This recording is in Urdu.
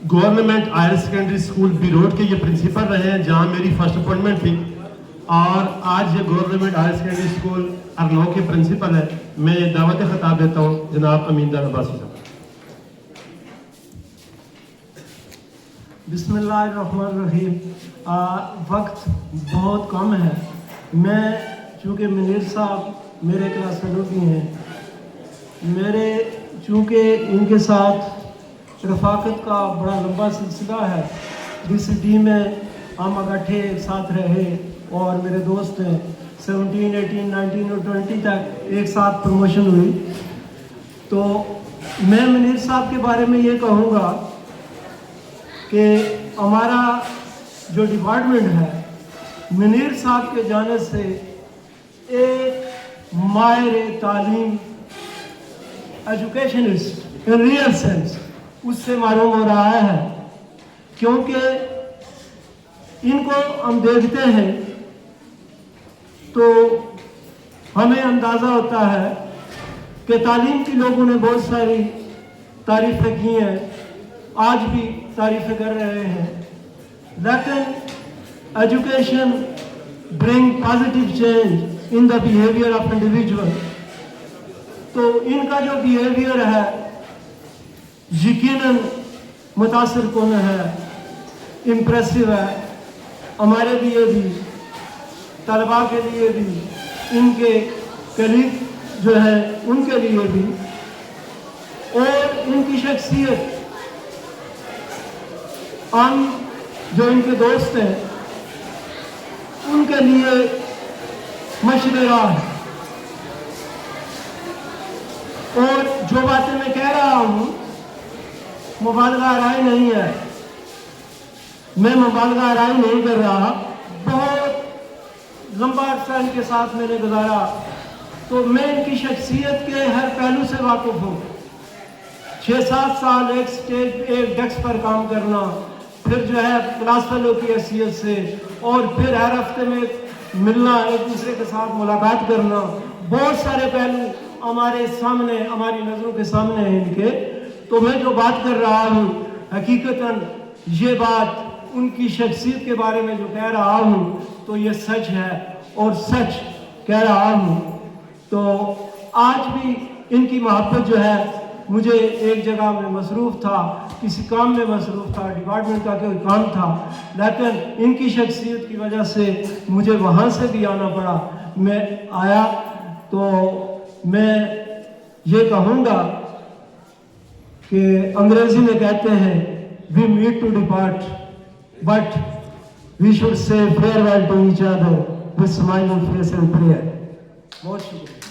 Government higher secondary school B road کے یہ پرنسپل رہے ہیں جہاں میری فرسٹ اپوائنٹمنٹ تھی، اور آج یہ government higher secondary school Arnu کے پرنسپل ہے. میں دعوت خطاب دیتا ہوں جناب امین دار عباسی صاحب. بسم اللہ الرحمن الرحیم. وقت بہت کم ہے. میں چونکہ منیر صاحب میرے کلاس فیلو بھی ہیں، میرے چونکہ ان کے ساتھ رفاقت کا بڑا لمبا سلسلہ ہے. DCD میں ہم اکٹھے ایک ساتھ رہے اور میرے دوست ہیں. 17, 18, 19 اور 20 تک ایک ساتھ پروموشن ہوئی. تو میں منیر صاحب کے بارے میں یہ کہوں گا کہ ہمارا جو ڈپارٹمنٹ ہے منیر صاحب کے جانے سے ایک ماہر تعلیم ایجوکیشنسٹ ان ریئل سینس اس سے معلوم ہو رہا ہے، کیونکہ ان کو ہم دیکھتے ہیں تو ہمیں اندازہ ہوتا ہے کہ تعلیم کی لوگوں نے بہت ساری تعریفیں کی ہیں، آج بھی تعریفیں کر رہے ہیں، لیکن education bring positive change in the behaviour of individual. تو ان کا جو بیہیویئر ہے یقیناً متاثر کن ہے، امپریسو ہے، ہمارے لیے بھی، طلباء کے لیے بھی، ان کے کلیگ جو ہے ان کے لیے بھی. اور ان کی شخصیت ہم جو ان کے دوست ہیں ان کے لیے مشرِ راہ ہے. اور جو باتیں میں کہہ رہا ہوں مبالغہ رائے نہیں ہے، میں مبالغہ رائے نہیں کر رہا. بہت لمبا عرصہ ان کے ساتھ میں نے گزارا تو میں ان کی شخصیت کے ہر پہلو سے واقف ہوں. 6-7 سال ایک سٹیج ایک ڈیسک پر کام کرنا، پھر جو ہے کلاس فیلو کی حیثیت سے، اور پھر ہر ہفتے میں ملنا، ایک دوسرے کے ساتھ ملاقات کرنا، بہت سارے پہلو ہمارے سامنے، ہماری نظروں کے سامنے ہیں ان کے. تو میں جو بات کر رہا ہوں حقیقتاً یہ بات ان کی شخصیت کے بارے میں جو کہہ رہا ہوں تو یہ سچ ہے اور سچ کہہ رہا ہوں. تو آج بھی ان کی محبت جو ہے، مجھے ایک جگہ میں مصروف تھا، کسی کام میں مصروف تھا، ڈپارٹمنٹ کا کوئی کام تھا، لیکن ان کی شخصیت کی وجہ سے مجھے وہاں سے بھی آنا پڑا. میں آیا تو میں یہ کہوں گا کہ انگریزی میں کہتے ہیں we meet to depart but we should say farewell to each other with smiling face and prayer. بہت شکریہ.